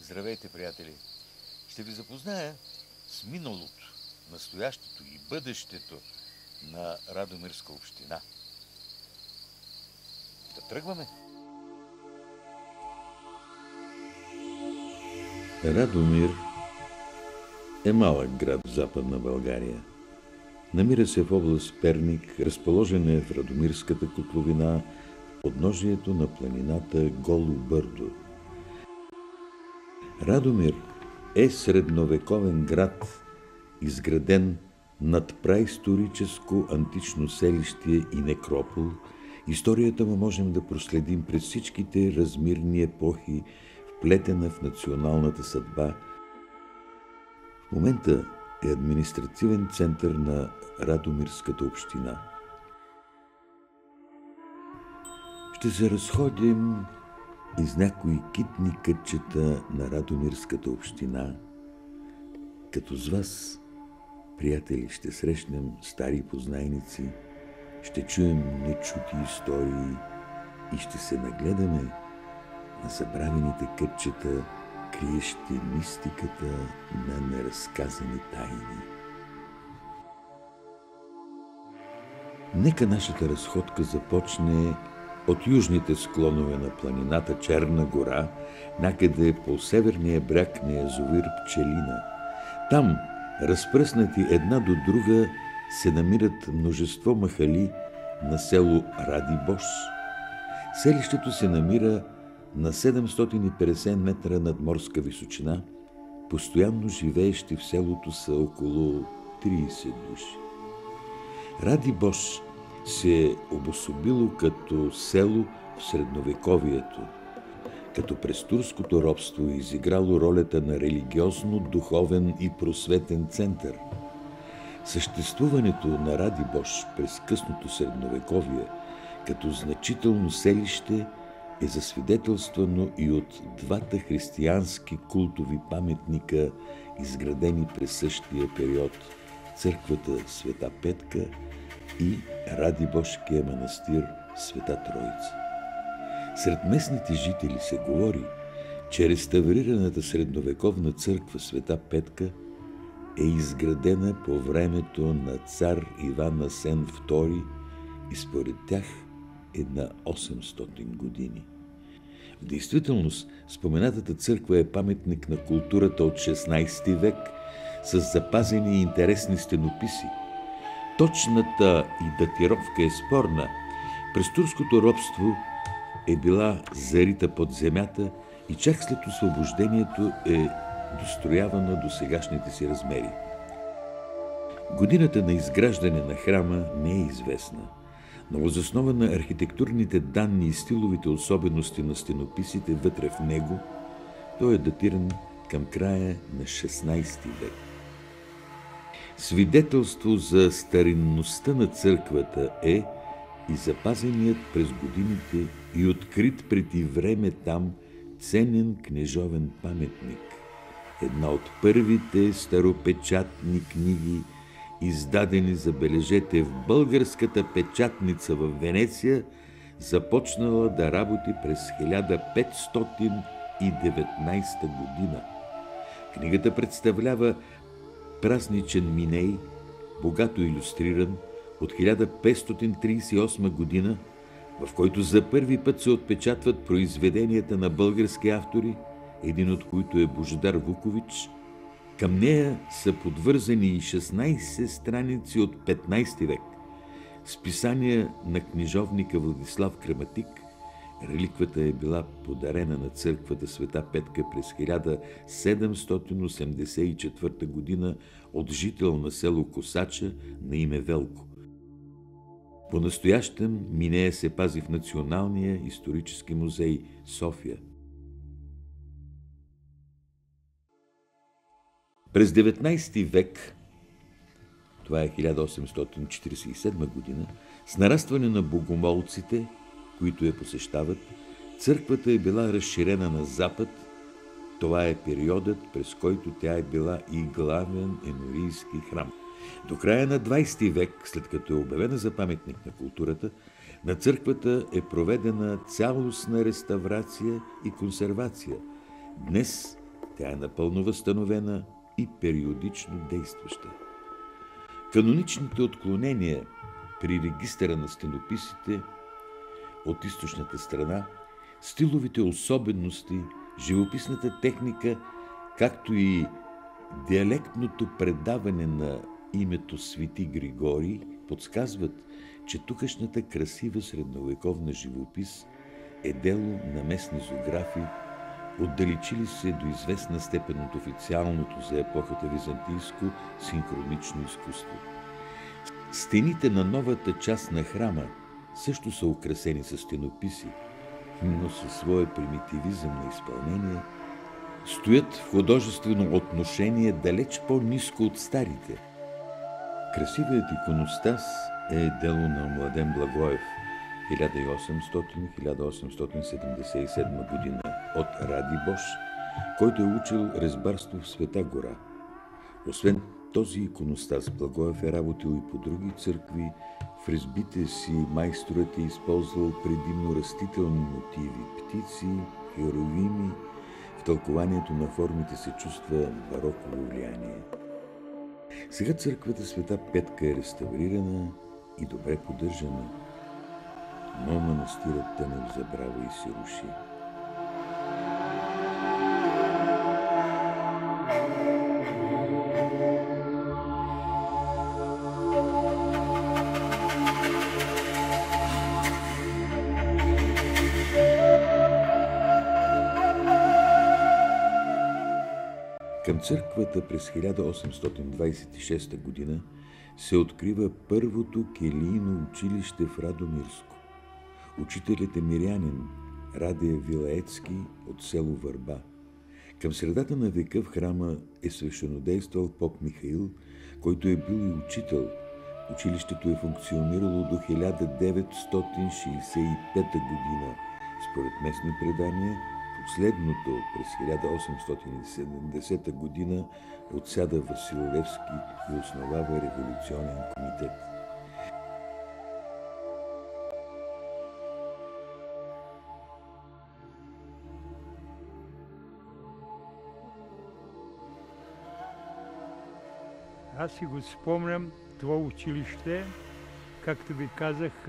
Здравейте, приятели! Ще ви запозная с миналото, настоящето и бъдещето на Радомирска община. Да тръгваме! Радомир е малък град в Западна България. Намира се в област Перник, разположен е в Радомирската котловина, в подножието на планината Голо Бърдо. Радомир е средновековен град, изграден над праисторическо антично селище и некропол. Историята му можем да проследим през всичките размирни епохи, вплетена в националната съдба. В момента е административен център на Радомирската община. Ще се разходим из някои китни кътчета на Радомирската община, като с вас, приятели, ще срещнем стари познайници, ще чуем нечути истории и ще се нагледаме на забравените кътчета, криещи мистиката на неразказани тайни. Нека нашата разходка започне от южните склонове на планината Черна гора, някъде по северния бряг на язовир Пчелина. Там, разпръснати една до друга, се намират множество махали на село Радибош. Селището се намира на 750 метра над морска височина. Постоянно живеещи в селото са около 30 души. Радибош се е обособило като село в средновековието, като през турското робство е изиграло ролята на религиозно-духовен и просветен център. Съществуването на Радибош през късното средновековие като значително селище е засвидетелствано и от двата християнски култови паметника, изградени през същия период – църквата Света Петка и Радибошкия манастир Света Троица. Сред местните жители се говори, че реставрираната средновековна църква Света Петка е изградена по времето на цар Иван Асен II и според тях е на 800 години. В действителност, споменатата църква е паметник на културата от 16 век с запазени и интересни стенописи. Точната и датировка е спорна. През турското робство е била зарита под земята и чак след освобождението е достроявана до сегашните си размери. Годината на изграждане на храма не е известна, но въз основа на архитектурните данни и стиловите особености на стенописите вътре в него, той е датиран към края на 16 век. Свидетелство за старинността на църквата е и запазеният през годините и открит преди време там ценен книжовен паметник. Една от първите старопечатни книги, издадени, забележете, в българската печатница в Венеция, започнала да работи през 1519 година. Книгата представлява празничен миней, богато илюстриран, от 1538 година, в който за първи път се отпечатват произведенията на български автори, един от които е Божидар Вукович. Към нея са подвързани и 16 страници от 15 век, списания на книжовника Владислав Краматик. Реликвата е била подарена на църквата Света Петка през 1784 година от жител на село Косача на име Велко. По-настоящем Минея се пази в Националния исторически музей София. През 19 век, това е 1847 година, с нарастване на богомолците, които я посещават, църквата е била разширена на запад. Това е периодът, през който тя е била и главен енорийски храм. До края на 20 век, след като е обявена за паметник на културата, на църквата е проведена цялостна реставрация и консервация. Днес Тя е напълно възстановена и периодично действаща. Каноничните отклонения при регистъра на стенописите от източната страна, стиловите особености, живописната техника, както и диалектното предаване на името Свети Григорий подсказват, че тукашната красива средновековна живопис е дело на местни зоографи, отдалечили се до известна степен от официалното за епохата византийско синхронично изкуство. Стените на новата част на храма също са украсени с стенописи, но със своя примитивизъм на изпълнение стоят в художествено отношение далеч по-ниско от старите. Красивият иконостас е дело на Младен Благоев, 1800-1877 година, от Радибош, който е учил резбарство в Света гора. Освен този иконостас, Благоев е работил и по други църкви. В резбите си майсторът е използвал предимно растителни мотиви, птици, херовими. В тълкованието на формите се чувства бароково влияние. Сега църквата Света Петка е реставрирана и добре поддържана, но манастирът тъне в забрава и се руши. Към църквата през 1826 година се открива първото келийно училище в Радомирско. Учителят е мирянин Радия Вилаецки от село Върба. Към средата на века в храма е свещенодействал поп Михаил, който е бил и учител. Училището е функционирало до 1965 година. Според местни предания, последното през 1870 година отсяда Васил Левски и основава революционен комитет. Аз си го спомням, това училище, както ви казах,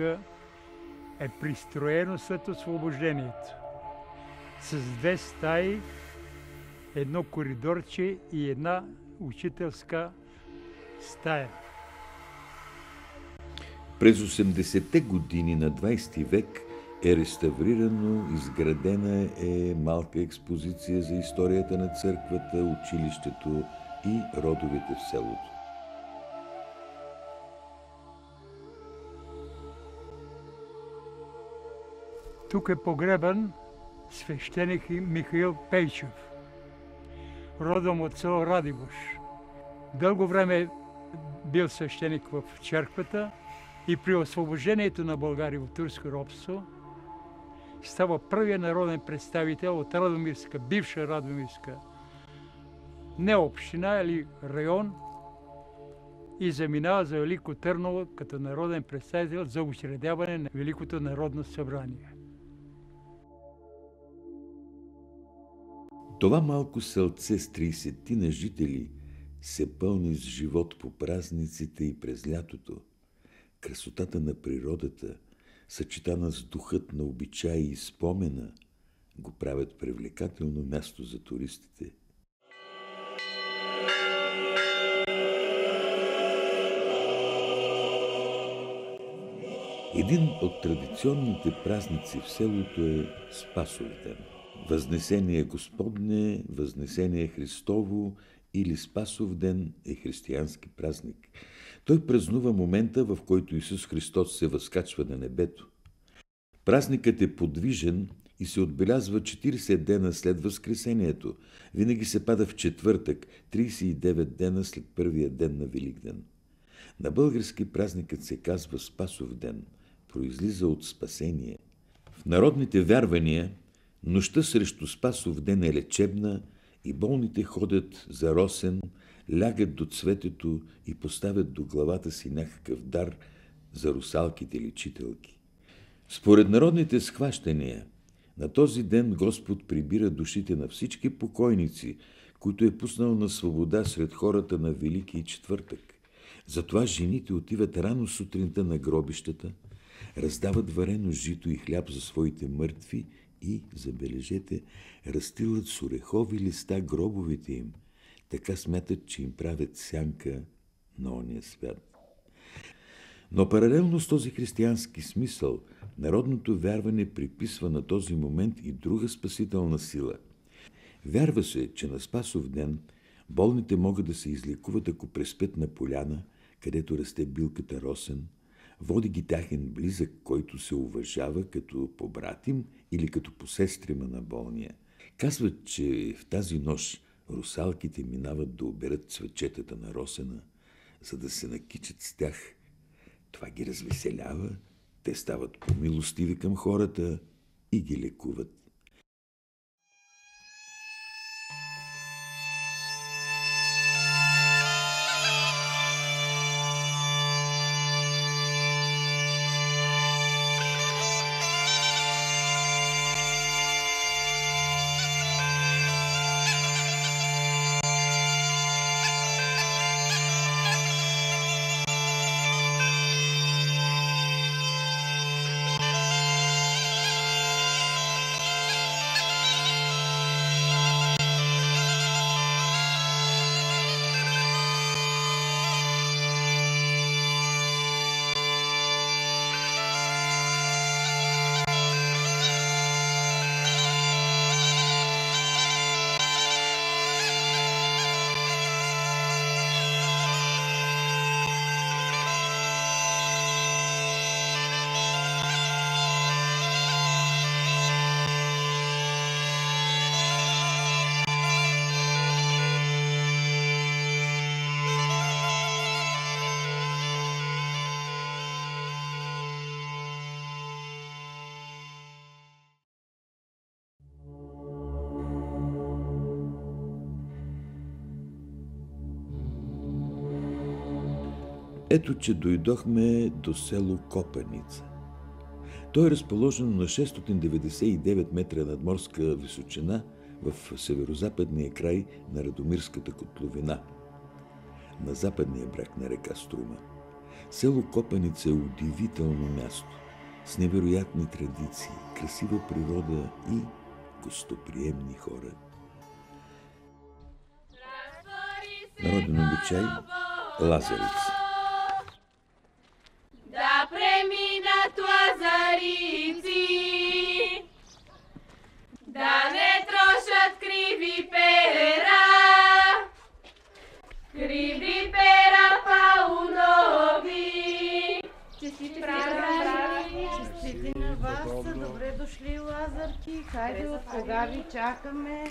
е пристроено след освобождението. С две стаи, едно коридорче и една учителска стая. През 80-те години на 20 век е реставрирано, изградена е малка експозиция за историята на църквата, училището и родовете в селото. Тук е погребан свещеник Михаил Пейчев, родом от село Радибош. Дълго време бил свещеник в черквата и при освобождението на България от турско робство става първият народен представител от Радомирска, бивша Радомирска, не община или район, и заминава за Велико Търново като народен представител за учредяване на Великото народно събрание. Това малко селце с 30 на жители се пълни с живот по празниците и през лятото. Красотата на природата, съчетана с духът на обичаи и спомена, го правят привлекателно място за туристите. Един от традиционните празници в селото е Спасовден. Възнесение Господне, Възнесение Христово или Спасовден е християнски празник. Той празнува момента, в който Исус Христос се възкачва на небето. Празникът е подвижен и се отбелязва 40 дена след Възкресението. Винаги се пада в четвъртък, 39 дена след първия ден на Великден. На български празникът се казва Спасовден, произлиза от спасение. В народните вярвания нощта срещу Спасовден е лечебна и болните ходят за росен, лягат до цветето и поставят до главата си някакъв дар за русалките лечителки. Според народните схващания, На този ден Господ прибира душите на всички покойници, които е пуснал на свобода сред хората на Велики четвъртък. Затова жените отиват рано сутринта на гробищата, раздават варено жито и хляб за своите мъртви и, забележете, разстилат с орехови листа гробовете им. Така смятат, че им правят сянка на ония свят. Но паралелно с този християнски смисъл, народното вярване приписва на този момент и друга спасителна сила. Вярва се, че на Спасов ден болните могат да се излекуват, ако преспят на поляна, където расте билката росен, води ги тяхен близък, който се уважава като побратим или като посестрима на болния. Казват, че в тази нощ русалките минават да оберат цвечетата на росена, за да се накичат с тях. Това ги развеселява, те стават помилостиви към хората и ги лекуват. Ето, че дойдохме до село Копаница. То е разположено на 699 метра надморска височина в северозападния край на Радомирската котловина, на западния бряг на река Струма. Село Копаница е удивително място, с невероятни традиции, красива природа и гостоприемни хора. Народен обичай – лазарица. Да преминат лазарици, да не трошат криви пера паунови. Честити празници! Честити на вас! Добре дошли, лазарки! Хайде, от кога ви чакаме?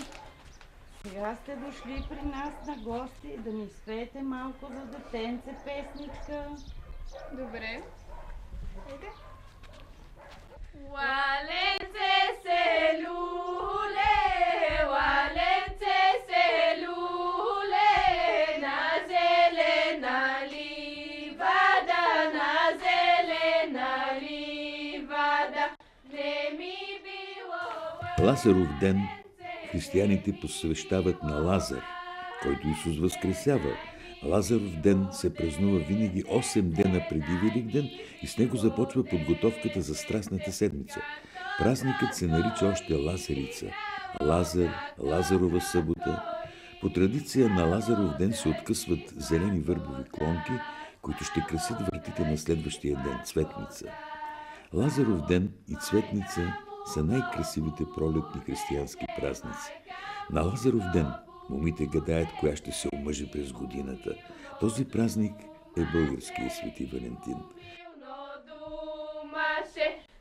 Сега сте дошли при нас на гости да ни спеете малко за детенце песничка. Добре. Хайде. Валенце се люле, валенце се люле, на зелена ливада, на зелена ливада, не ми било... Лазаров ден християните посвещават на Лазар, който Исус възкресява. Лазаров ден се празнува винаги 8 дена преди Великден и с него започва подготовката за Страстната седмица. Празникът се нарича още Лазарица, Лазар, Лазарова събота. По традиция на Лазаров ден се откъсват зелени върбови клонки, които ще красят вратите на следващия ден, Цветница. Лазаров ден и Цветница са най-красивите пролетни християнски празници. На Лазаров ден момите гадаят коя ще се омъжи през годината. Този празник е българския Свети Валентин.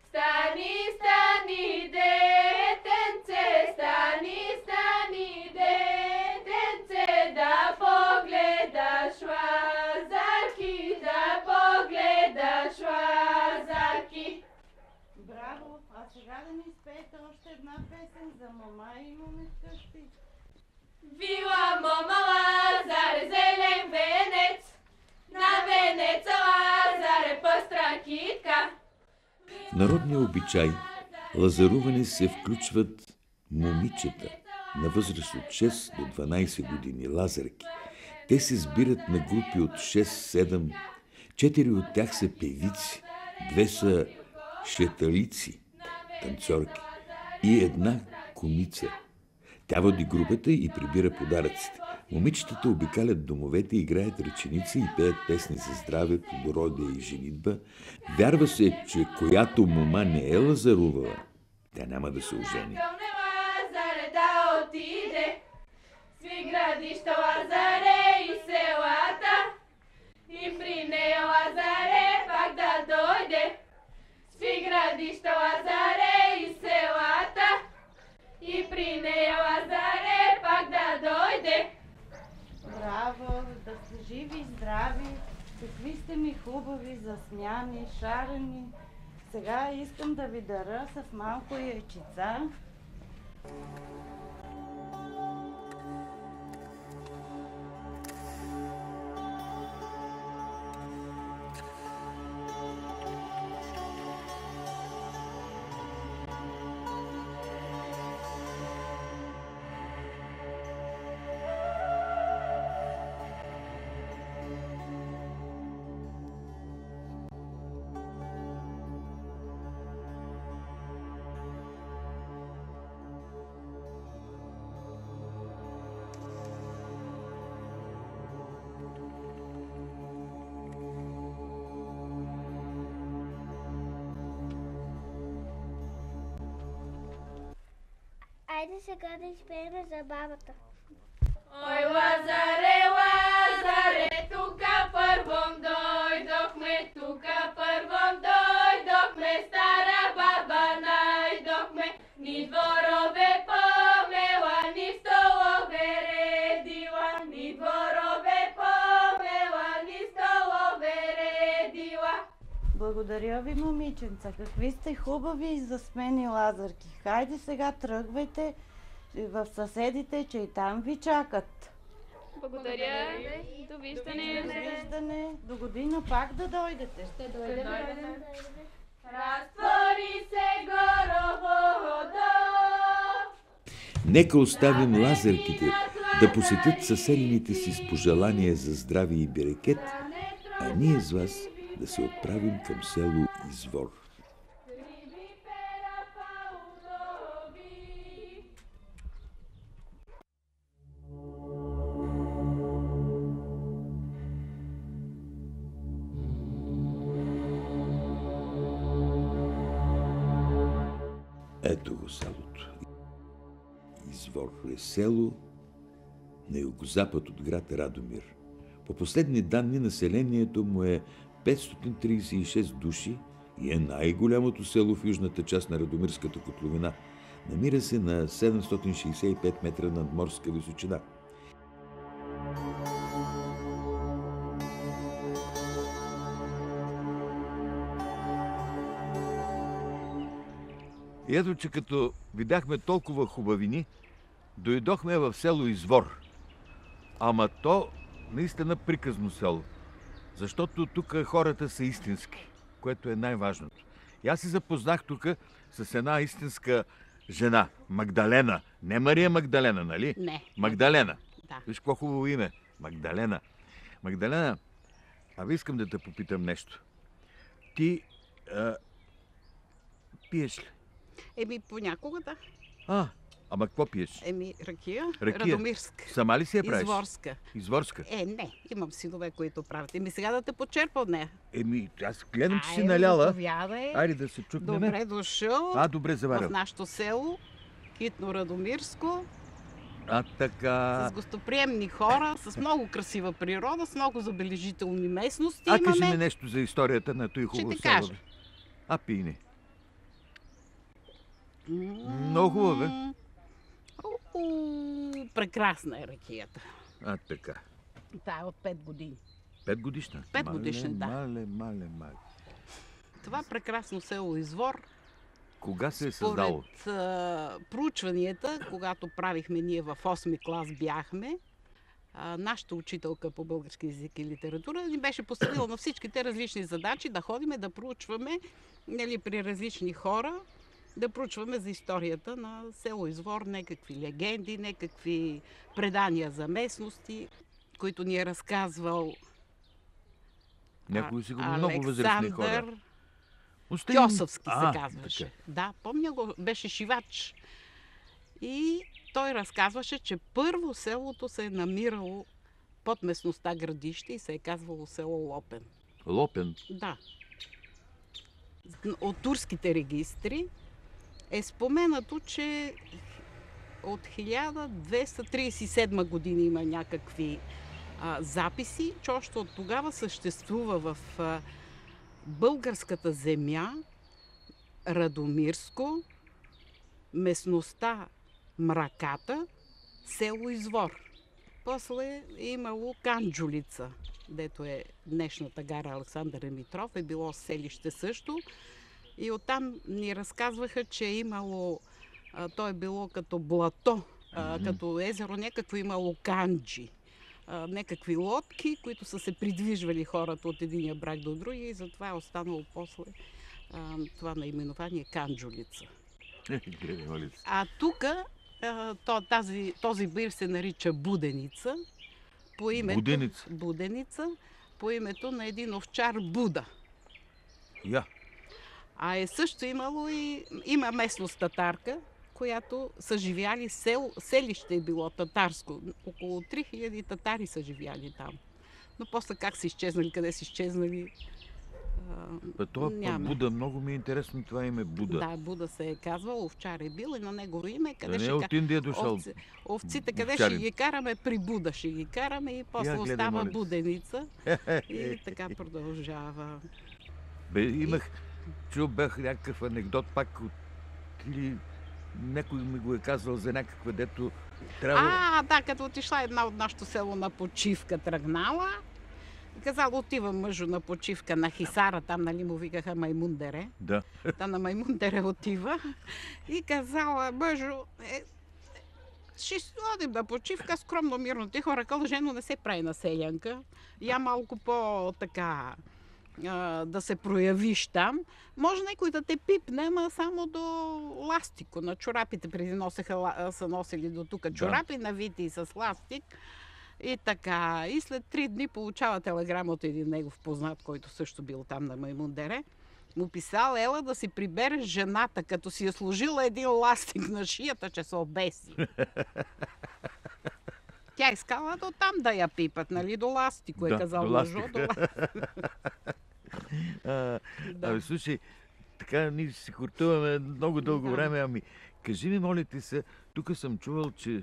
Стани, стани, детенце, стани, стани, детенце, да погледаш лазарки, да погледаш лазарки. Браво! А сега да ни спеете още една песен за мама имаме вкъщи. Вила мама Лазаре, зелен венец, на венеца Лазаре пъстра китка. В народния обичай лазаруване се включват момичета на възраст от 6 до 12 години, лазарки. Те се сбират на групи от 6-7. 4 от тях са певици, 2 са шлеталици, танцорки и една комица. Тя води групата и прибира подаръците. Момичетата обикалят домовете, играят ръченица и пеят песни за здраве, плодородие и женитба. Вярва се, че която мома не е лазарувала, тя няма да се ожени. Svi gradišta Lazare i selata i prinejo Lazare pak da dojde. Svi gradišta Lazare i selata i prinejo Lazare pak da dojde. Браво, да сте живи и здрави, какви сте ми хубави, засмяни, шарени. Сега искам да ви дара с малко яйчица. Айде сега да изпеем за бабата. Ой, Лазаре, Лазаре, тука първом дойдохме, тука първом дойдохме, стара баба найдохме, ни дворове помела, ни столове редила, ни дворове помела, ни столове редила. Благодаря ви, момиченца. Какви сте хубави и засмени лазарки. Хайде сега тръгвайте в съседите, че и там ви чакат. Благодаря. Довиждане. Довиждане. До година пак да дойдете. Ще дойдем. Разтвори се гороводо. Нека оставим лазарките да посетят съседните си с пожелания за здраве и берекет, а ние с вас да се отправим към село Извор. Ето го селото. Извор е село на югозапад от град Радомир. По последни данни населението му е 536 души и е най-голямото село в южната част на Радомирската котловина. Намира се на 765 метра надморска височина. И ето, че като видяхме толкова хубавини, дойдохме в село Извор. Ама то наистина приказно село. Защото тук хората са истински, което е най-важното. И аз се запознах тук с една истинска жена, Магдалена. Не Мария Магдалена, нали? Не. Магдалена. Да. Виж какво хубаво име. Магдалена. Магдалена, ви искам да те попитам нещо. Ти пиеш ли? Понякога да. Ама какво пиеш? Ракия. Ракия. Радомирска. Сама ли си я правиш? Изворска. Изворска? Не. Имам синове, които правят. Сега да те почерпа от нея. Аз гледам, че си наляла. Заповядай. Айде да се чукнем. Добре дошъл. Добре заварил. В нашото село. Китно Радомирско. Така. С гостоприемни хора, с много красива природа, с много забележителни местности Кажи ми нещо за историята на този хубаво Ще ти село. кажа. Пийни. Много хубаво, бе. Прекрасна е ракията. Така. Та е от 5 години. 5 годишна? 5 годишна, да. Мале. Това прекрасно село Извор. Кога се е създало? Според проучванията, когато правихме ние в 8-ми клас бяхме, нашата учителка по български език и литература ни беше поставила на всичките различни задачи да ходиме да проучваме при различни хора да проучваме за историята на село Извор, някакви легенди, някакви предания за местности, които ни е разказвал Някои сигурно много възрастни хора. Александър Остаим- Кьосовски се казваше. така. Да, помня го, беше шивач. И той разказваше, че първо селото се е намирало под местността Градище и се е казвало село Лопен. Лопен. Да. От турските регистри е споменато, че от 1237 година има някакви записи, че още от тогава съществува в българската земя Радомирско, местността Мраката, село Извор. После е имало Канджулица, дето е днешната гара Александър Димитров, е било селище също. И оттам ни разказваха, че е имало, то е било като блато, като езеро, някакво имало канджи. Някакви лодки, които са се придвижвали хората от единия брак до другия и затова е останало после това наименование Канджулица. А тук този бир се нарича Буденица по името, Буденица. Буденица, по името на един овчар Буда. Я. А е също има местност татарка, която са живяли, селище е било татарско. Около 3000 татари са живяли там. Но после как са изчезнали, къде са изчезнали, Това няма. Буда, много ми е интересно това име Буда. Да, Буда се е казвал, овчар е бил и на негово име. Къде Да не ще е от Индия дошъл. овците къде овчарин. ще ги караме? При Буда ще ги караме и после гледай, остава моля. Буденица. И така продължава. Бях някакъв анекдот пак или някой ми го е казвал за някаква, дето трябва... Да, като отишла една от нашото село на почивка, тръгнала. И казала, отива мъжо на почивка на Хисара, там нали му викаха Маймундере. Да. Та на Маймундере отива и казала, мъжо, ще ходим на почивка, скромно, мирно, тихо, ръкъл, жено не се прави на селянка. Я малко по-така да се проявиш там. Може някой да те пипне, ама само до ластико. На чорапите преди са носили до тук чорапи, навити и с ластик. И така. И след 3 дни получава телеграма от един негов познат, който също бил там на Маймундере. Му писал, ела да си прибереш жената, като си е сложила един ластик на шията, че се обеси. Тя искала до там да я пипат, нали, до ластико, е казал мъжо. Слушай, така ние си куртуваме много дълго време, кажи ми, моля ти се, тук съм чувал, че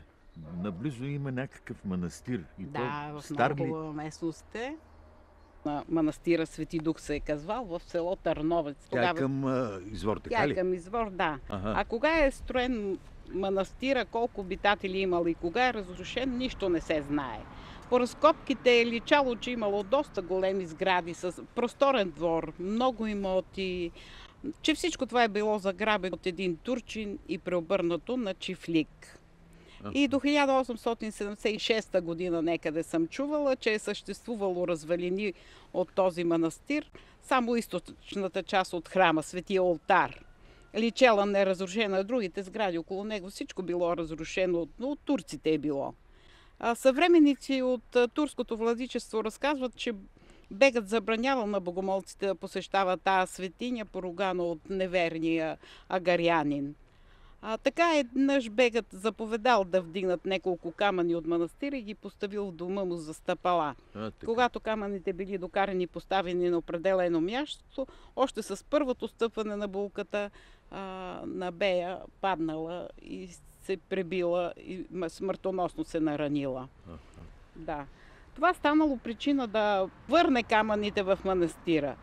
наблизо има някакъв манастир. И да, в стар много хубава местност е. На манастира Свети Дух се е казвал в село Търновец. Тя е към Извор, така ли? Тя е към Извор, да. Ага. А кога е строен манастира, колко обитатели имал и кога е разрушен, нищо не се знае. По разкопките е личало, че имало доста големи сгради с просторен двор, много имоти, че всичко това е било заграбено от един турчин и преобърнато на чифлик. И до 1876 година некъде съм чувала, че е съществувало развалини от този манастир, само източната част от храма, Светия олтар. Личела неразрушена, а другите сгради около него всичко било разрушено, но от турците е било. Съвременници от турското владичество разказват, че бегът забранявал на богомолците да посещават тази светиня, поругана от неверния агарянин. Така еднъж бегът заповедал да вдигнат няколко камъни от манастира и ги поставил в дома му за стъпала. Когато камъните били докарани и поставени на определено място, още с първото стъпване на булката на бея паднала и се пребила и смъртоносно се наранила. Да. Това станало причина да върне камъните в манастира.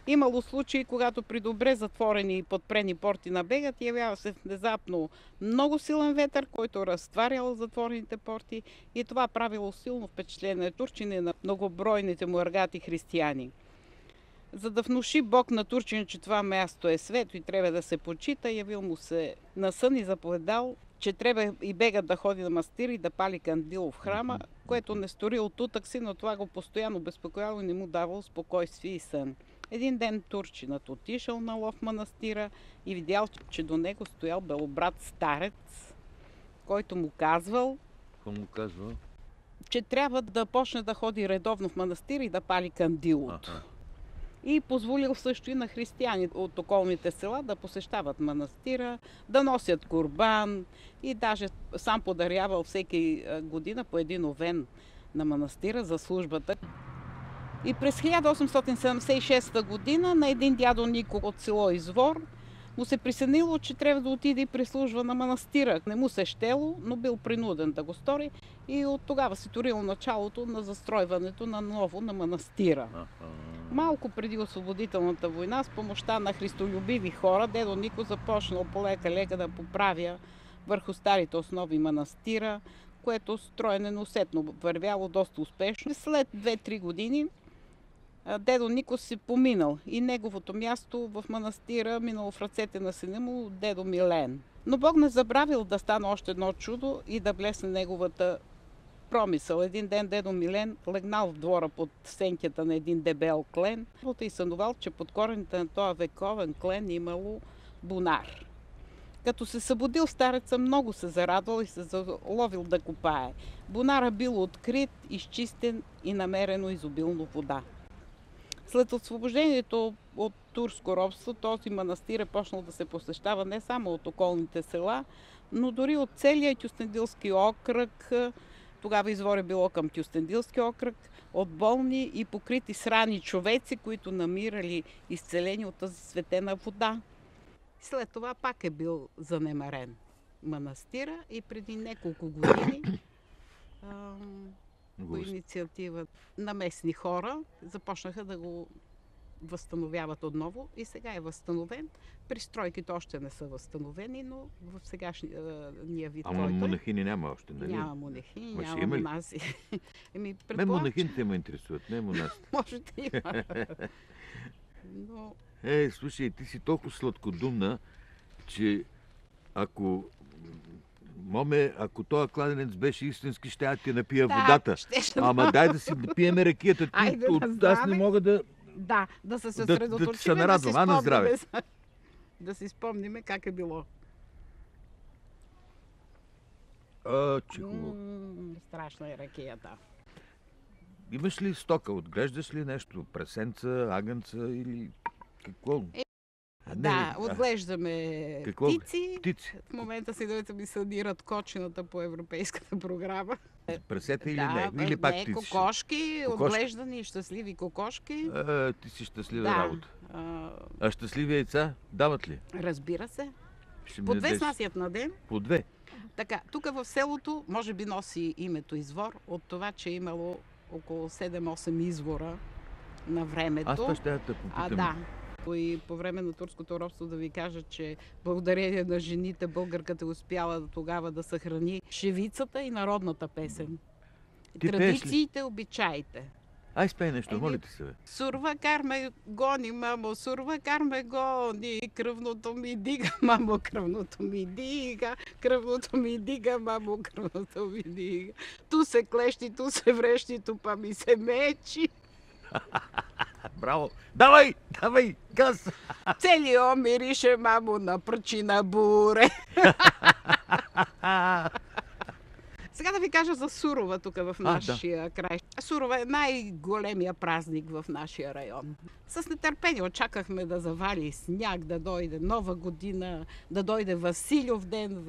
Имало случаи, когато при добре затворени и подпрени порти на бегът явява се внезапно много силен ветър, който разтварял затворените порти и това правило силно впечатление турчини на многобройните му аргати християни. За да внуши Бог на турчина, че това място е свето и трябва да се почита, явил му се на сън и заповедал, че трябва и бегът да ходи на манастир и да пали кандил в храма, което не сторил тутък си, но това го постоянно безпокояло и не му давало спокойствие и сън. Един ден турчинът отишъл на лов в манастира и видял, че до него стоял белобрат старец, който му казвал, Какво му казва? че трябва да почне да ходи редовно в манастира и да пали кандилото. Аха. И позволил също и на християни от околните села да посещават манастира, да носят курбан и даже сам подарявал всеки година по един овен на манастира за службата. И през 1876 година на един дядо Нико от село Извор му се присънило, че трябва да отиде и прислужва на манастира. Не му се щело, но бил принуден да го стори и от тогава се турило началото на застройването на ново на манастира. Малко преди освободителната война, с помощта на христолюбиви хора, дедо Нико започнал полека-лека да поправя върху старите основи манастира, което строене неусетно вървяло доста успешно. След 2-3 години дедо Нико се поминал и неговото място в манастира минало в ръцете на сина му, дедо Милен. Но Бог не забравил да стане още едно чудо и да блесне неговата промисъл. Един ден дедо Милен легнал в двора под сенката на един дебел клен и сънувал, че под корените на този вековен клен имало бунар. Като се събудил, стареца много се зарадвал и се заловил да копае. Бунара бил открит, изчистен и намерено изобилно вода. След освобождението от турско робство, този манастир е почнал да се посещава не само от околните села, но дори от целия Кюстендилски окръг. Тогава Извор е било към Кюстендилски окръг, от болни и покрити с рани човеци, които намирали изцелени от тази светена вода. След това пак е бил занемарен манастира и преди няколко години по инициатива на местни хора започнаха да го възстановяват отново и сега е възстановен. Пристройките още не са възстановени, но в сегашния вид, Ама монахини няма още, нали? Няма монахини, Ма ще няма има ли? монаси. Мен монахините ме интересуват, не монасите. Може да има. Но Слушай, ти си толкова сладкодумна, че ако този кладенец беше истински, ще я ти напия водата. Ама дай да си пиеме ракията. Айде, Аз не мога да... да се се съсредоточим, нарадвам. А, на здраве. Да си спомниме как е било. Че хубаво. Страшна е ракията. Имаш ли стока? Отглеждаш ли нещо? Прасенца, агънца или какво? Отглеждаме Какво? птици. Птици. В момента си ми съдират кочината по европейската програма. Прасета или не? Или пак птици? Кокошки, отглеждани щастливи кокошки. Ти си щастлива работа. А щастливи яйца дават ли? Разбира се. Ще ми По 2 дадеш. снасят на ден. По 2? Така, тук в селото може би носи името Извор от това, че е имало около 7-8 извора на времето. Аз това ще да те попитам. Да. И по време на турското робство да ви кажа, че благодарение на жените българката успяла тогава да съхрани шевицата и народната песен. Ти Традициите, обичаите. Ай, спей нещо, моля ти се, бе. Сурва кар ме гони, мамо, сурва кар ме гони, кръвното ми дига, мамо, кръвното ми дига, кръвното ми дига, мамо, кръвното ми дига. Ту се клещи, ту се врещи, ту па ми се мечи. Браво! Давай! Газ! Целио мирише, мамо, на пръчина буре. Сега да ви кажа за Сурова тук в нашия край. Сурова е най-големия празник в нашия район. С нетърпение очакахме да завали сняг, да дойде Нова година, да дойде Василев ден.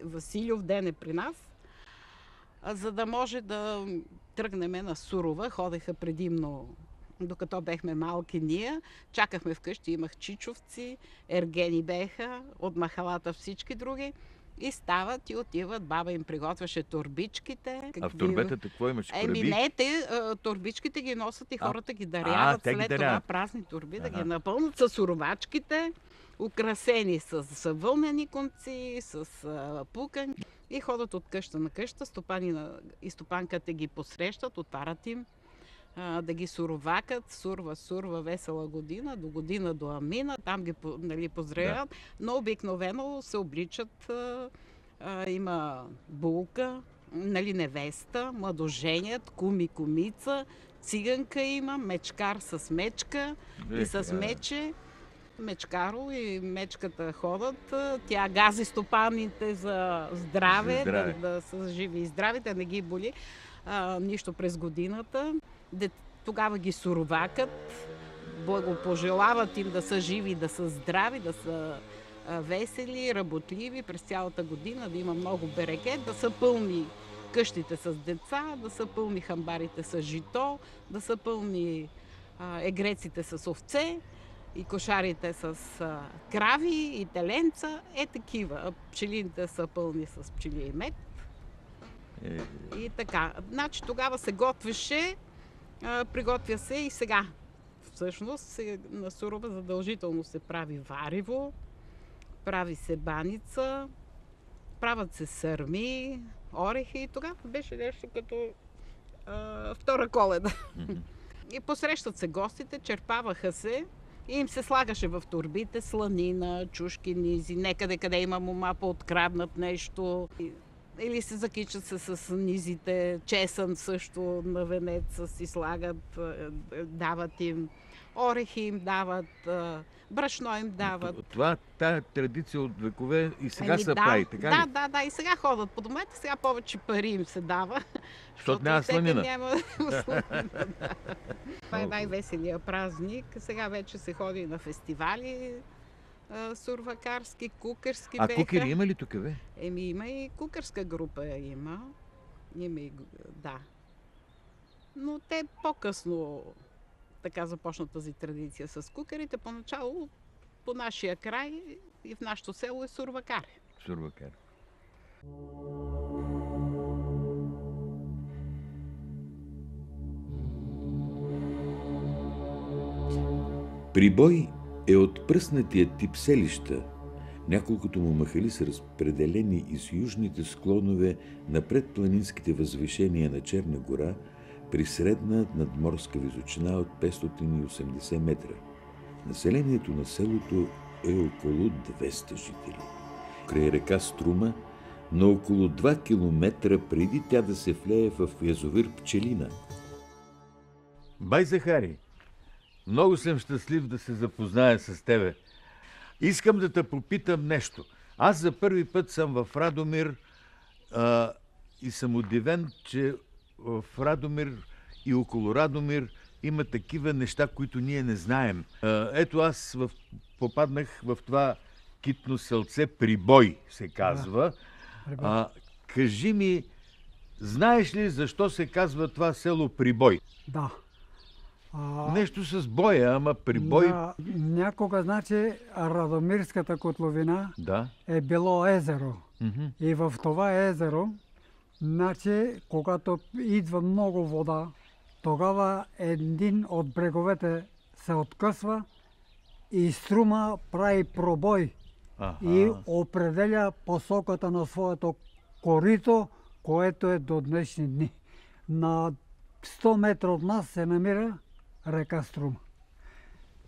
Василев ден е при нас. За да може да тръгнем на Сурова, ходеха предимно, докато бехме малки ние. Чакахме вкъщи, имах чичовци, ергени беха, от махалата всички други. И стават и отиват, баба им приготвяше торбичките. А в турбетата какво имаш? Торбичките ги носят и хората ги даряват след това празни турби, да ги напълнат с суровачките, украсени с вълнени конци, с пукани и ходят от къща на къща. Стопанина и стопанката ги посрещат, отварят им да ги суровакат, сурва, весела година, до година до Амина, там ги поздравят, но обикновено се обличат, има булка, нали, невеста, младоженят, куми, кумица, циганка има, мечкар с мечка и с мече. Мечкаро и мечката ходят. Тя гази стопаните за здраве, да са живи и здрави, да не ги боли нищо през годината. Тогава ги суровакат, благопожелават им да са живи, да са здрави, да са весели, работливи през цялата година, да има много берекет, да са пълни къщите с деца, да са пълни хамбарите с жито, да са пълни егреците с овце и кошарите с крави и теленца. Такива. Пчелините са пълни с пчели и мед. И така. Значи тогава се готвеше, приготвя се и сега. Всъщност на Сурова задължително се прави варево, прави се баница, правят се сърми, орехи и тогава беше нещо като втора Коледа. И посрещат се гостите, черпаваха се и им се слагаше в торбите сланина, чушки, низи, некъде къде има мома пооткраднат нещо. Или се закичат се с низите, чесън също на венец си слагат, дават им, орехи им дават, брашно им дават. Това, тая традиция от векове и сега се прави, така ли? Да, и сега ходят по домете, сега повече пари им се дава. Защото няма сланина. Няма сланина. Това е най-веселия празник. Сега вече се ходи на фестивали, сурвакарски, кукърски беха. Кукери има ли тук, бе? Има и кукърска група има. Да. Но те по-късно така започна тази традиция с кукерите. Поначало по нашия край и в нашото село е сурвакар. Сурвакар. Прибой е от пръснатия тип селища. Няколкото му махали са разпределени из южните склонове на предпланинските възвишения на Черна гора при средна надморска височина от 580 метра. Населението на селото е около 200 жители. Край река Струма, на около 2 километра преди тя да се влее в язовир Пчелина. Бай Захари, много съм щастлив да се запозная с тебе. Искам да те попитам нещо. Аз за първи път съм в Радомир и съм удивен, че в Радомир и около Радомир има такива неща, които ние не знаем. Ето аз попаднах в това китно селце, Прибой се казва. Кажи ми, знаеш ли защо се казва това село Прибой? Да. Нещо с боя, ама Прибой... Някога, значи, Радомирската котловина е било езеро. И в това езеро, значи, когато идва много вода, тогава един от бреговете се откъсва и Струма прави пробой и определя посоката на своето корито, което е до днешни дни. На 100 метра от нас се намира река Струма.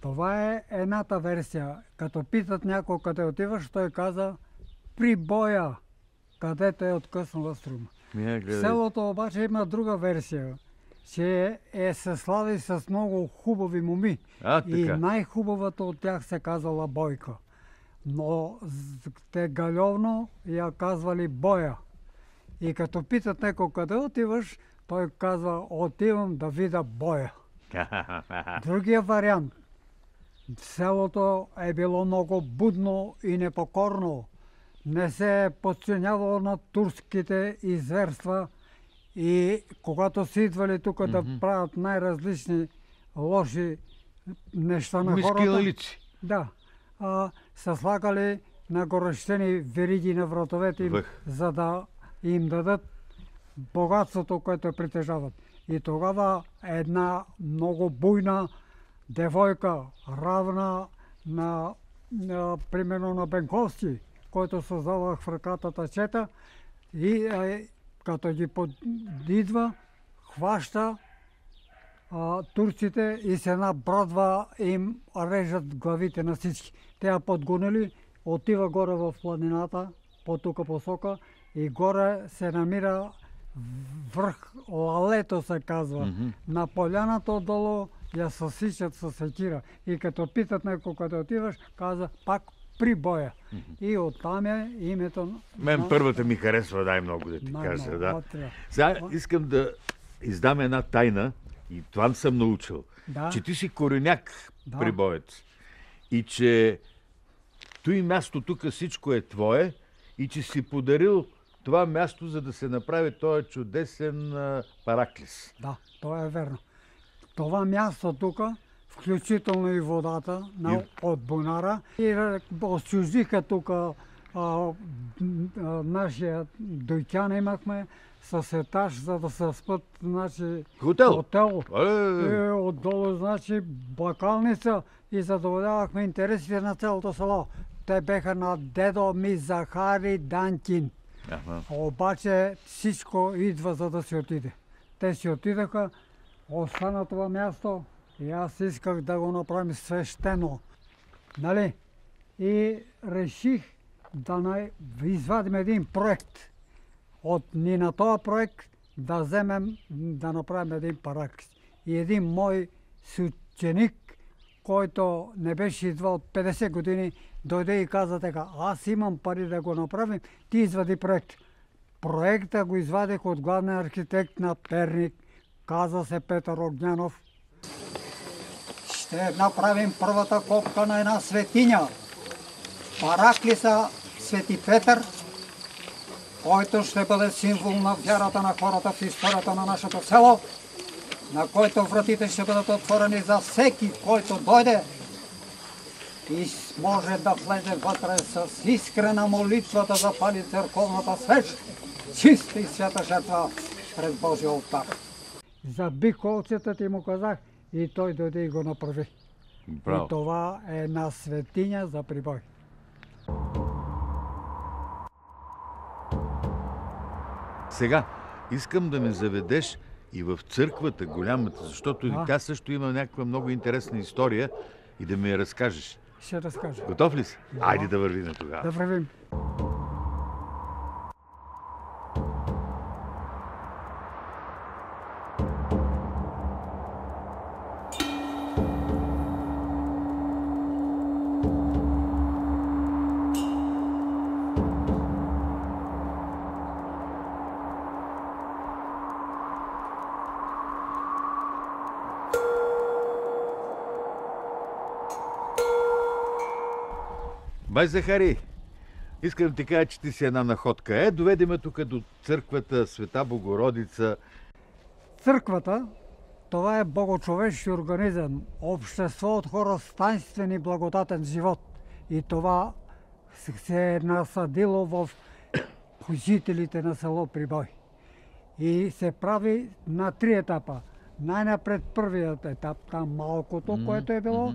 Това е едната версия. Като питат някой къде отиваш, той каза Прибоя, където е откъснала Струма. Селото обаче има друга версия, че се слави с много хубави моми. И най-хубавата от тях се казала Бойка. Но те галевно я казвали Боя. И като питат някой къде отиваш, той казва отивам да видя Боя. Другия вариант. Селото е било много будно и непокорно. Не се е подчинявало на турските изверства и когато си идвали тук да правят най-различни лоши неща на хората, са слагали на горещени вериги на вратовете им, за да им дадат богатството, което притежават. И тогава една много буйна девойка, равна на примерно на Бенковски, който създавах в ръката тъчета, и като ги идва, хваща турците и с една брадва им режат главите на всички. Те я подгонили, отива горе в планината, по тука посока, и горе се намира връх Лалето се казва. На поляната отдолу я съсичат с секира. И като питат някой къде отиваш, каза пак Прибоя. И оттам е името... Мен първата ми харесва най-много, да ти кажа. Да. Сега искам да издам една тайна, и това съм научил, че ти си кореняк прибоец. И че той място тук всичко е твое и че си подарил това място, за да се направи този чудесен параклис. Да, това е верно. Това място тук, включително и водата от бунара, и отчуждиха тук нашия дойчан имахме с етаж, за да се спът, значи, хотел. Отдолу, значи, бакалница и задоволявахме интересите на цялото село. Те беха на дедо ми Захари Данкин. Обаче всичко идва, за да си отиде. Те си отидаха, остана това място и аз исках да го направим свещено. Нали? И реших да извадим един проект. На този проект да вземем, да направим един параклис. И един мой съученик, който не беше идвал от 50 години, дойде и каза така: аз имам пари да го направим, ти извади проект. Проекта го извадих от главния архитект на Перник, каза се Петър Огнянов. Ще направим първата копка на една светиня. Параклиса Свети Петър, който ще бъде символ на вярата на хората в историята на нашето село, на който вратите ще бъдат отворени за всеки, който дойде и може да влезе вътре с искрена молитва да запали църковната свещ, чиста и свята жертва пред Божия олтар. Забих колцата ти му казах и той дойде и го направи. Браво. И това е една светиня за Прибой. Сега искам да ме заведеш и в църквата голямата, защото тя също има някаква много интересна история и да ми я разкажеш. Ще разкажа. Готов ли си? Да. Айде да вървим тогава. Да вървим. Бай Захари, искам да ти кажа, че ти си една находка. Доведе ме тук до църквата Света Богородица. Църквата, това е богочовешки организъм, общество от хора с таинствен и благодатен живот. И това се е насадило в жителите на село Прибой. И се прави на 3 етапа. Най-напред първият етап, там малкото, което е било,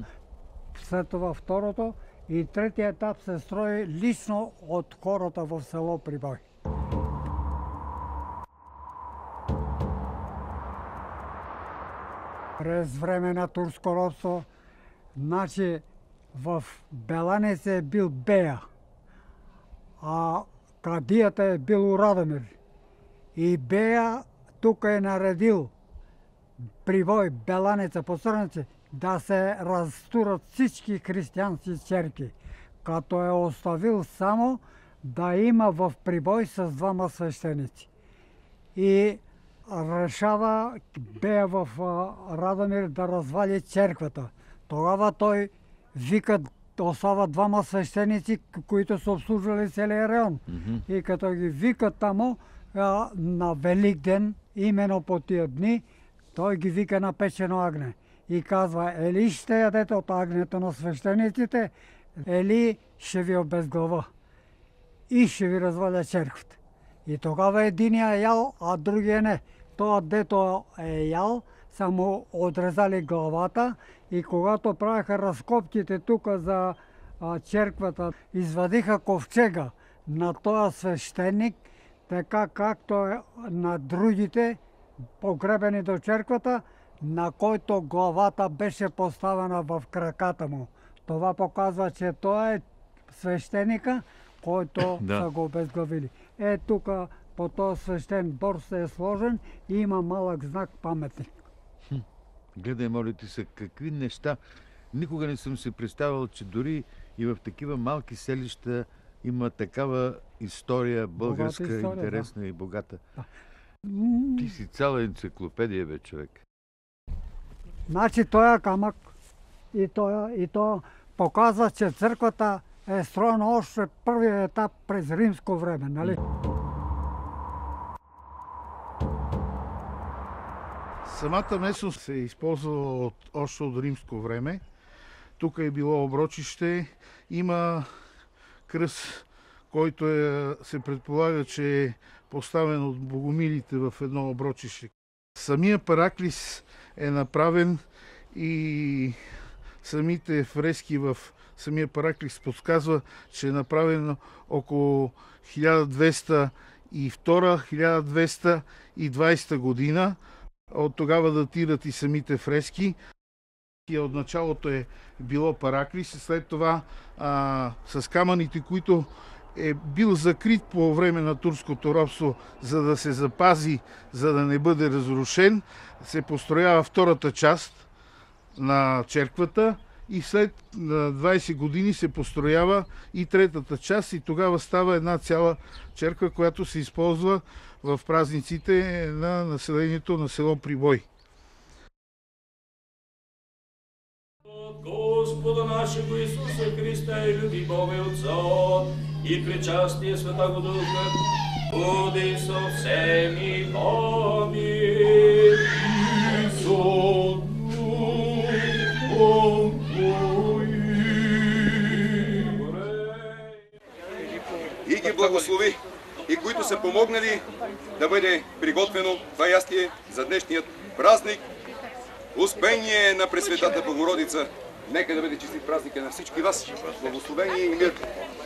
след това второто, и третия етап се строи лично от хората в село Прибой. През време на турско робство, значи в Беланец е бил Бея, а кадията е бил Радомир. И Бея тук е наредил Прибой, Беланеца, Посърнеца, да се разтурат всички християнски черкви, като е оставил само да има в Прибой с 2 свещеници. И решава Бея в Радомир да развали черквата. Тогава той вика, остава 2 свещеници, които са обслужвали целия район. И като ги викат тамо на Велик ден, именно по тия дни, той ги вика на печено агне. И казва: или ще ядете от агнето на свещениците, или ще ви обезглава и ще ви разваля черквата. И тогава единия е ял, а другия не. Това, дето е ял, са му отрезали главата и когато правиха разкопките тук за черквата, извадиха ковчега на този свещеник, така както е на другите погребени до черквата, на който главата беше поставена в краката му. Това показва, че той е свещеника, който са го обезглавили. Тук по този свещен двор се е сложен и има малък знак паметник. Гледай, моля ти се, какви неща. Никога не съм си представил, че дори и в такива малки селища има такава история, българска, история, интересна и богата. Да. Ти си цяла енциклопедия, бе, човек. Значи този камък и то показва, че църквата е строена още първия етап през римско време, нали? Самата местност се е използвала още от римско време. Тук е било оброчище. Има кръст, който се предполага, че е поставен от богомилите в едно оброчище. Самия параклис е направен и самите фрески в самия параклис подсказва, че е направен около 1202-1220 година. От тогава датират и самите фрески. И от началото е било параклис, след това с камъните, които е бил закрит по време на турското робство, за да се запази, за да не бъде разрушен, се построява втората част на черквата и след 20 години се построява и третата част и тогава става една цяла черква, която се използва в празниците на населението на село Прибой. Господа нашего Исуса Христа и люби Бога и Отца и причастие Святого Духа, буди со всеми. Амин. И ги благослови, и които са помогнали да бъде приготвено това ястие за днешният празник. Успение на Пресветата Богородица. Нека да бъде честит празник на всички вас. Благословение и мир.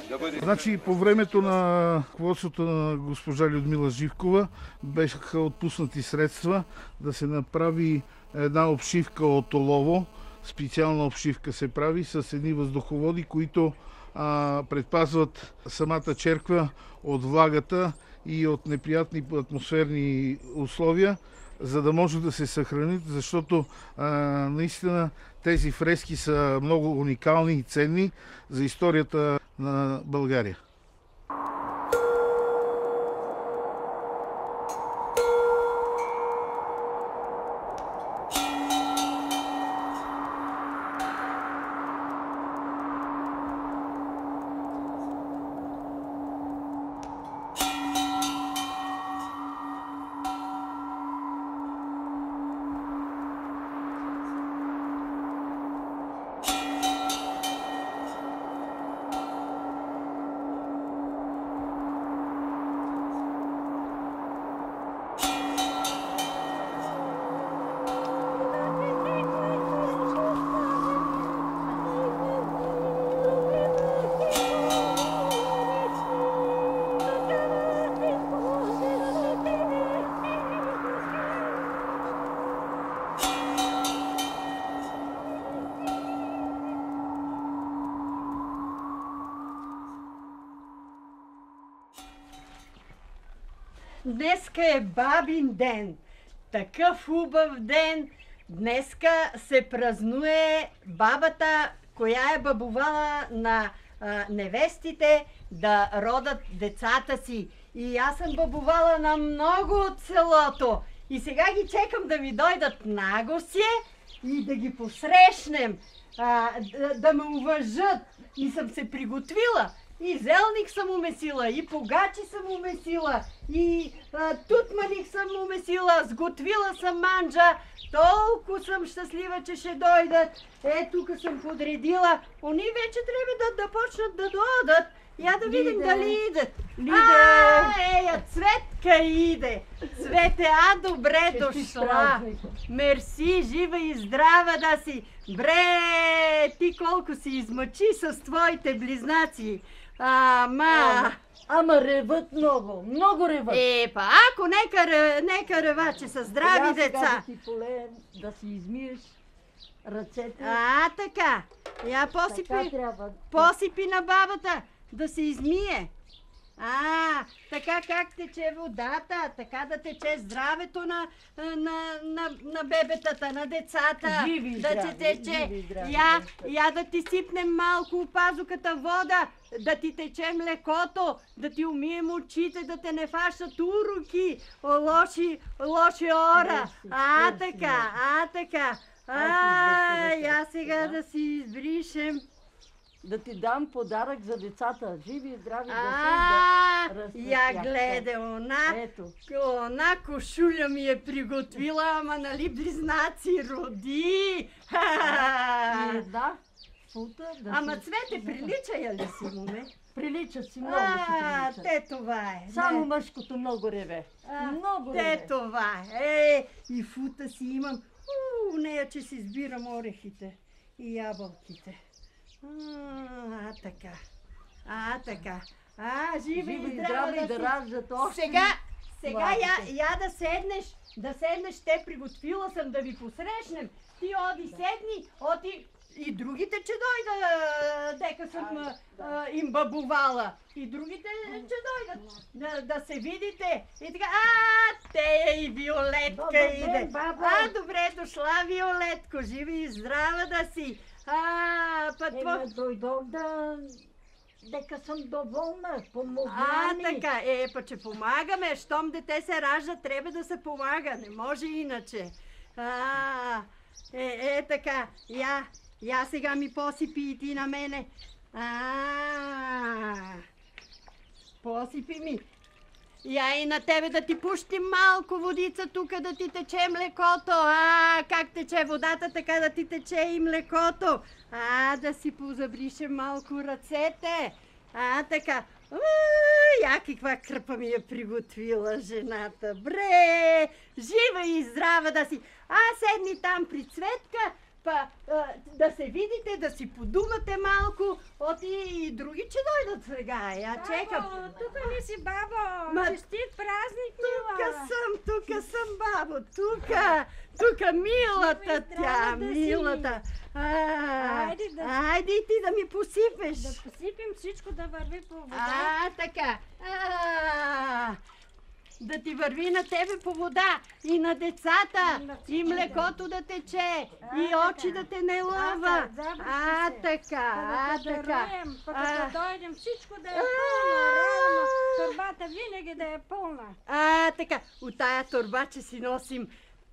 Да бъде... Значи по времето на ръководството на госпожа Людмила Живкова бяха отпуснати средства да се направи една обшивка от олово. Специална обшивка се прави с едни въздуховоди, които предпазват самата черква от влагата и от неприятни атмосферни условия, за да може да се съхранят, защото наистина тези фрески са много уникални и ценни за историята на България. Днеска е бабин ден. Такъв хубав ден. Днеска се празнуе бабата, коя е бабувала на невестите да родат децата си. И аз съм бабувала на много от селото. И сега ги чекам да ми дойдат на гостие и да ги посрещнем, да ме уважат. И съм се приготвила. И зелник съм умесила, и погачи съм умесила, и тутманик съм умесила, сготвила съм манджа. Толкова съм щастлива, че ще дойдат. Тук съм подредила. Они вече трябва да почнат да дойдат. Я да видим дали идат. Цветка иде. Цвете, добре дошла. Мерси, жива и здрава да си. Бре, ти колко си измъчи с твоите близнаци. Ама реват много, много реват. Ако нека реват, че са здрави деца. Сега да ти полеем, да си измиеш ръцете. Така. Я посипи на бабата да се измие. Така как тече водата, така да тече здравето на бебетата, на децата. Живи да здрави, тече. живи здрави, Я да ти сипнем малко опазуката вода, да ти тече млекото, да ти умием очите, да те не фащат уроки, лоши ора. Така. Я сега да си избришем. Да ти дам подарък за децата. Живи и здрави да се я гледа, она кошуля ми е приготвила, ама нали близнаци роди. Да, фута да ама Цвете, прилича я ли си, моме? Прилича си, много си прилича. Те това е. Само мъжкото много реве. Много реве. Те това е. И фута си имам. Нея, че си избирам орехите и ябълките. Така. Живи и здрави да раждат още. Сега я да седнеш, те приготвила съм да ви посрещнем. Ти оди седни, и другите, че дойда, дека съм им бабувала. И другите, че дойдат, да се видите. И така, тея и Виолетка иде. Добре дошла, Виолетко, живи и здрава да си. Дойдох дека съм доволна, помогна ми. Така, че помагаме, щом дете се ражда, трябва да се помага, не може иначе. Така, я сега ми посипи и ти на мене. Посипи ми. Я и на тебе да ти пущим малко водица тук, да ти тече млекото. Как тече водата, така да ти тече и млекото. Да си позабришем малко ръцете. Така. Я каква кръпа ми е приготвила жената. Бре, жива и здрава да си. Седни там при Цветка, да се видите, да си подумате малко. И други, че дойдат сега. Я чекам. Тук ли си, бабо? Честит празник, мила. Тук съм, бабо. Тук милата тя, милата. Айде и ти да ми посипеш. Да посипем всичко да върви по вода. Така. Да ти върви на тебе по вода и на децата, и млекото да тече, и очи да те не лъва. Така. Да дойдем всичко да е пълно, ровно, торбата винаги да е пълна. Така, от тая торба, че си носим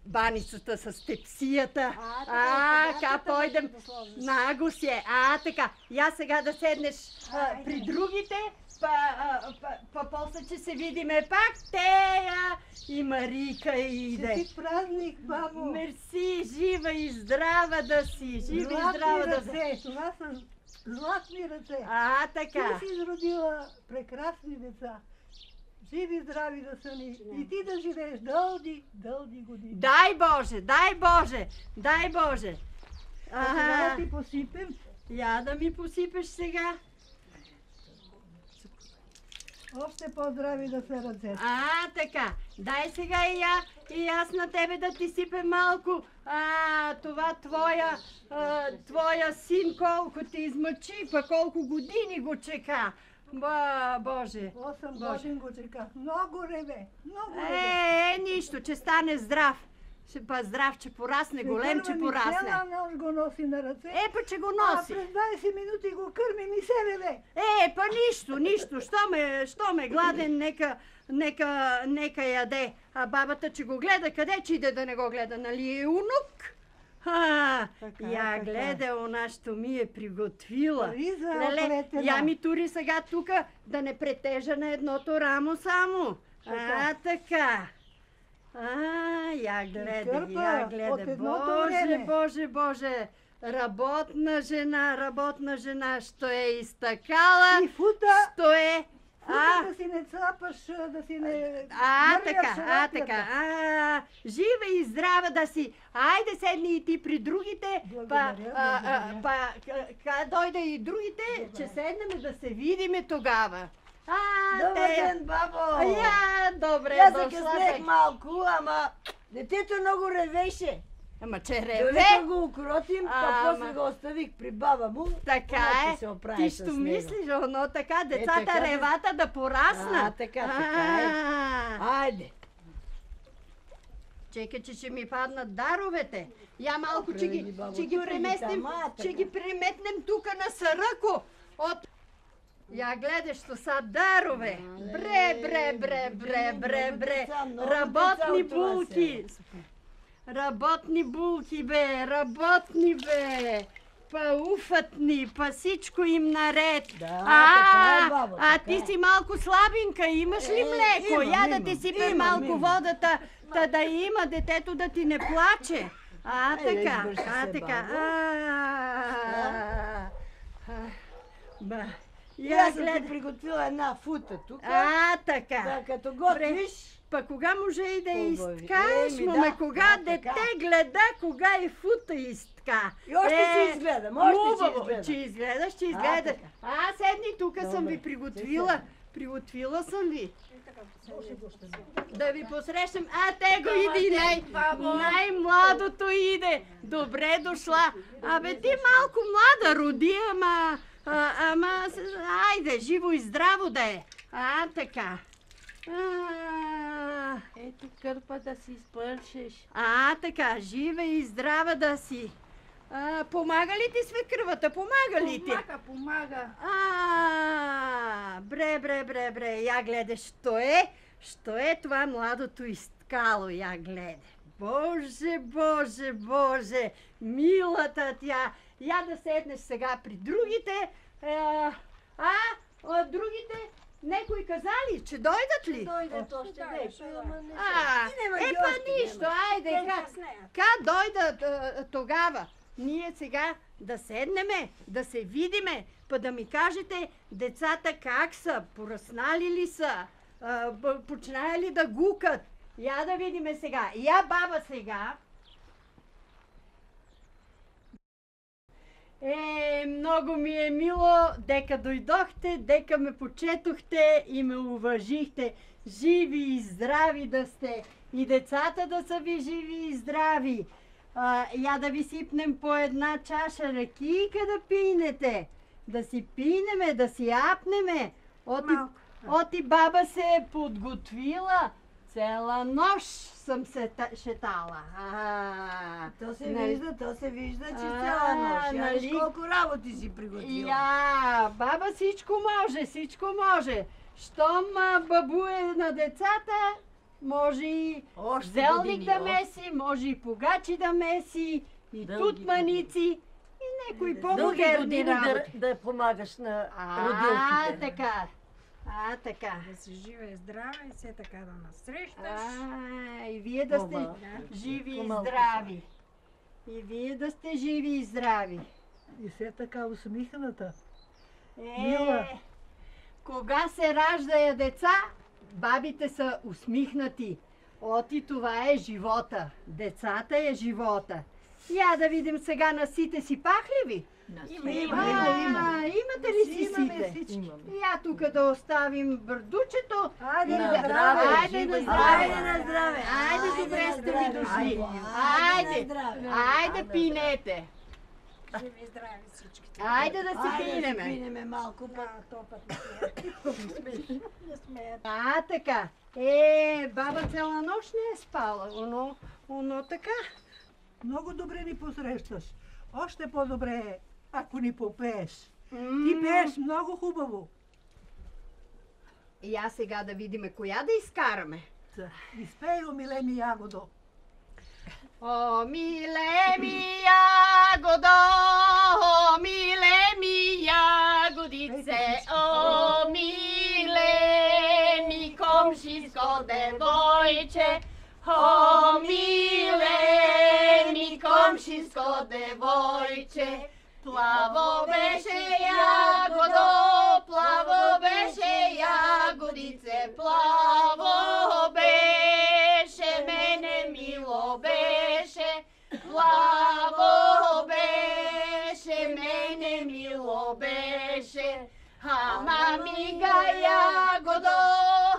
баницата с тепсията. Пойдем. Наго си е. Така, я сега да седнеш при другите, после, че се видиме пак, Тея и Марика иде. Честит празник, бабо. Мерси, жива и здрава да си. Това са златни ръце. Така. Ти си изродила прекрасни деца. Живи и здрави да са ни. И ти да живееш дълги години. Дай Боже. Да ти посипем. Я да ми посипеш сега. Още по-здрави да са ръцете. Така. Дай сега и аз на тебе да ти сипе малко. Това твоя син колко те измъчи, колко години го чека. Боже. 8 години го чека. Много реве. Нищо, че стане здрав. Здрав, че порасне, голем, че порасне. Цяла нощ го носи на ръце. Че го носи. През 20 минути го кърмим и се реве. Нищо. Що ме гладен, нека яде. Бабата, че го гледа, къде че иде да не го гледа, нали е унук? Я гледа, она, що ми е приготвила. Я ми тури сега тука, да не претежа на едното рамо само. Така. Я гледа. Боже. Работна жена, що е изтъкала. И фута. Що е... да си не цапаш, да си не... Така. Жива и здрава да си. Айде седни и ти при другите. Дойде и другите, че седнем да се видиме тогава. Добър ден, бабо! Добре, аз закъснех малко, ама детето много ревеше. Ама че реве. Дори го укротим, па после го оставих при баба му. Така е. Ти ще мислиш, но така, децата ревата да пораснат. Така е. Айде. Чекай, че ще ми паднат даровете. Я малко, че ги преметнем тука на Саръко. Я гледаш, що са дарове. Бре. Работни булки. Работни булки, бе. Работни, бе. Па уфатни, па всичко им наред. Ти си малко слабинка, имаш ли млеко? Я да ти сипе малко водата, да има детето да ти не плаче. Така. Аз съм ти приготвила една фута тук. Така. Като готвиш. Па кога може и да изткаш, моме, кога дете гледа, кога и фута изтка. И още ще изгледам, Ще изгледаш. Седни, тук съм ви приготвила. Приготвила съм ви. Да ви посрещам. Те го иде, най-младото иде. Добре дошла. Ти малко млада роди, ама, айде, живо и здраво да е. Така. Ето кърпа да си изпълшиш. Така, жива и здрава да си. Помага ли ти свекървата? Помага ли ти? Помага. Бре. Я гледай, що е това младото изткало, я гледай. Боже, милата тя. Я да седнеш сега при другите. Другите некои казали, че дойдат ли? Дойдат още нещо. Нищо, айде. Как дойдат тогава? Ние сега да седнеме, да се видиме, па да ми кажете децата как са, пораснали ли са, почнали ли да гукат. Я да видиме сега. Я баба сега. Много ми е мило, дека дойдохте, дека ме почетохте и ме уважихте. Живи и здрави да сте. И децата да са ви живи и здрави. Я да ви сипнем по една чаша ракийка да пинете. Да си пинеме, да си апнеме. Оти баба се е подготвила. Цела нощ съм се шетала. То се вижда, че цяла нощ. Нали? Колко работи си приготвила. Баба всичко може. Щом бабу е на децата, може и зелник да меси, може и погачи да меси, и тутманици, и някои по-модерни работи. Да помагаш на родилките. Така. Да си жива и здрава и все така да насрещаш. И вие да сте живи и здрави. И все така усмихната. Мила. Кога се раждая деца, бабите са усмихнати. И това е живота. Децата е живота. Я да видим сега на сите си пахливи. Имате ли си сите? Я тук да оставим бърдучето. Айде на здраве. Айде, добре сте ми дошли. Айде, пинете. Живи и здрави всичките. Айде да си пинеме. Да си пинеме малко. Така. Баба цяла нощ не е спала. Оно така. Много добре ни посрещаш. Още по-добре е, ако ни попееш. Ти пееш много хубаво. И аз сега да видиме коя да изкараме. Изпей, о, миле ми ягодо. О, миле ми ягодо, о, миле ми ягодице, о, миле ми комшинско девойче, о, миле ми комшинско девойче. Плаво беше ягодо, плаво беше ягодице, плаво беше, мене мило беше, плаво беше, мене мило беше. Ама мига ягодо,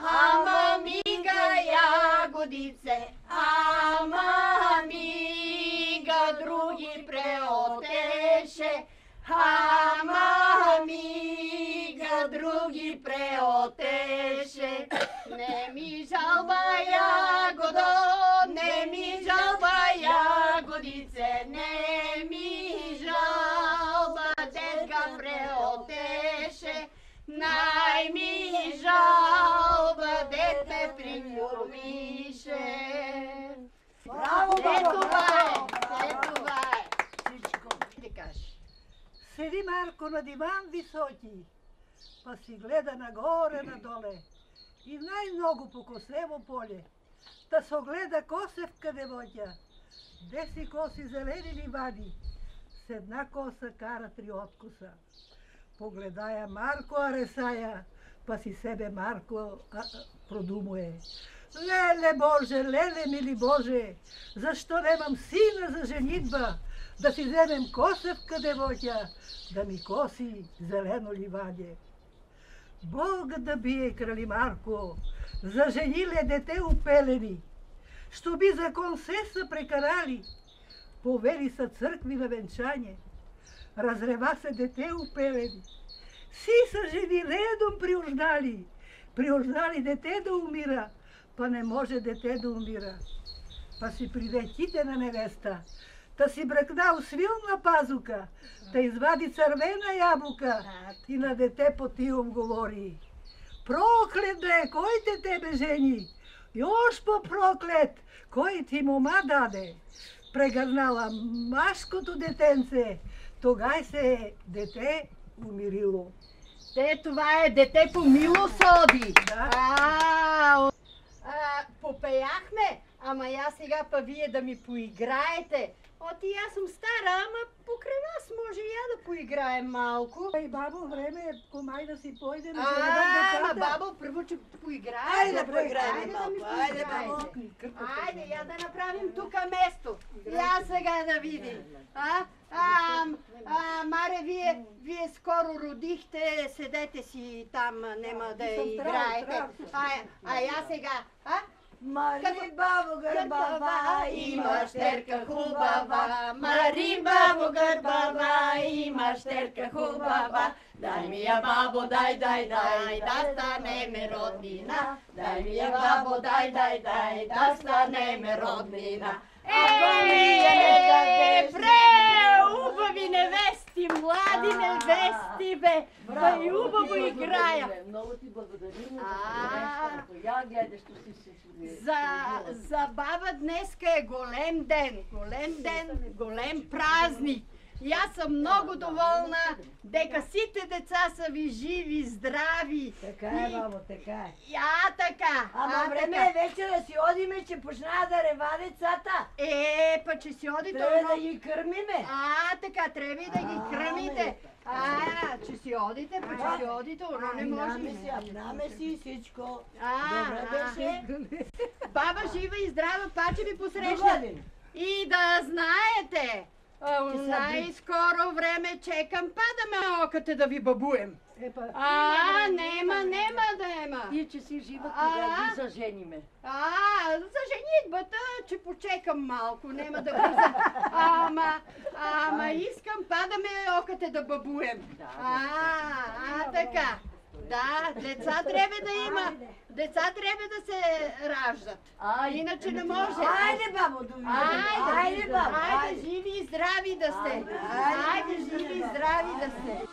ама мига ягодице, ама мига други преотеше, ама мига други преотеше. Не ми жалба ягодо, не ми жалба ягодице, не ми жалба детка преотеше, най ми жалба дет ме прилюбише. Браво, това е. Ти кажеш. Седи Марко на диван високи, па си гледа нагоре-надоле и най-много по косево поле. Та се огледа Косевка девоќа, деси коси зелени ливади, с една коса кара 3 откуса. Погледая Марко Аресая, па си себе Марко продумуе. Леле Боже, леле мили Боже, защо немам сина за женитба, да си вземем Косевка девоќа, да ми коси зелено ливаде. Бог да бие, крали Марко, зажениле дете упелени, що би закон се са прекарали, повели са църкви на венчание, разрева се дете упелени. Си са жени редом приождали дете да умира, па не може дете да умира. Па си приде ките на невеста, та си бръкнал свилна пазука, та извади цървена ябълка и на дете по тилом говори. Проклет бе, кой те тебе жени? Još по-проклет, кой ти мома даде? Прегърнала машкото детенце, тогай се дете умирило. Това е дете по милост оди. Да. Попеяхме, ама я сега па вие да ми поиграете. Оти аз съм стара, ама покрай вас може и я да поиграем малко. Ей, бабо, време е комай да си пойдем. Ама бабо, първо, че поиграем. Айде да поиграем малко, айде бабо. Айде, я да направим тук место. Я сега да видим. Маре, вие скоро родихте, седете си там, нема да играете. Я сега, Мари бабо гърбава, има щерка хубава. Мари бабо гърбава, има щерка хубава. Дай ми я бабо, дай, да станеме роднина. Дай ми я бабо, дай, да станеме роднина. Преубави невести, млади невести, бе! Бе, убаво играя! Много ти благодарим. За баба днеска е голем ден, голем празник. И аз съм много доволна, дека сите деца са ви живи, здрави. Така е, бабо, така е. Така. Ама време е вече да си одиме, че почнава да рева децата. Па че си одите. Трябва да ги кърмиме. Така, трябва и да ги кърмите. Че си одите, па че си одите, оно не може. Абнаме си всичко. Добре беше. Баба жива и здрава, паче ви посрещна. И да знаете, най-скоро време чекам па да ме окате да ви бабуем. Нема да ема. И че си жива, кога ги зажениме. За женитбата, че почекам малко, нема да бързам. Ама искам па да ме окате да бабуем. Така. Да, деца трябва да има. Деца трябва да се раждат. Иначе не може. Айде, бабо, Айде, живи и здрави да сте. Айде, живи и здрави да сте.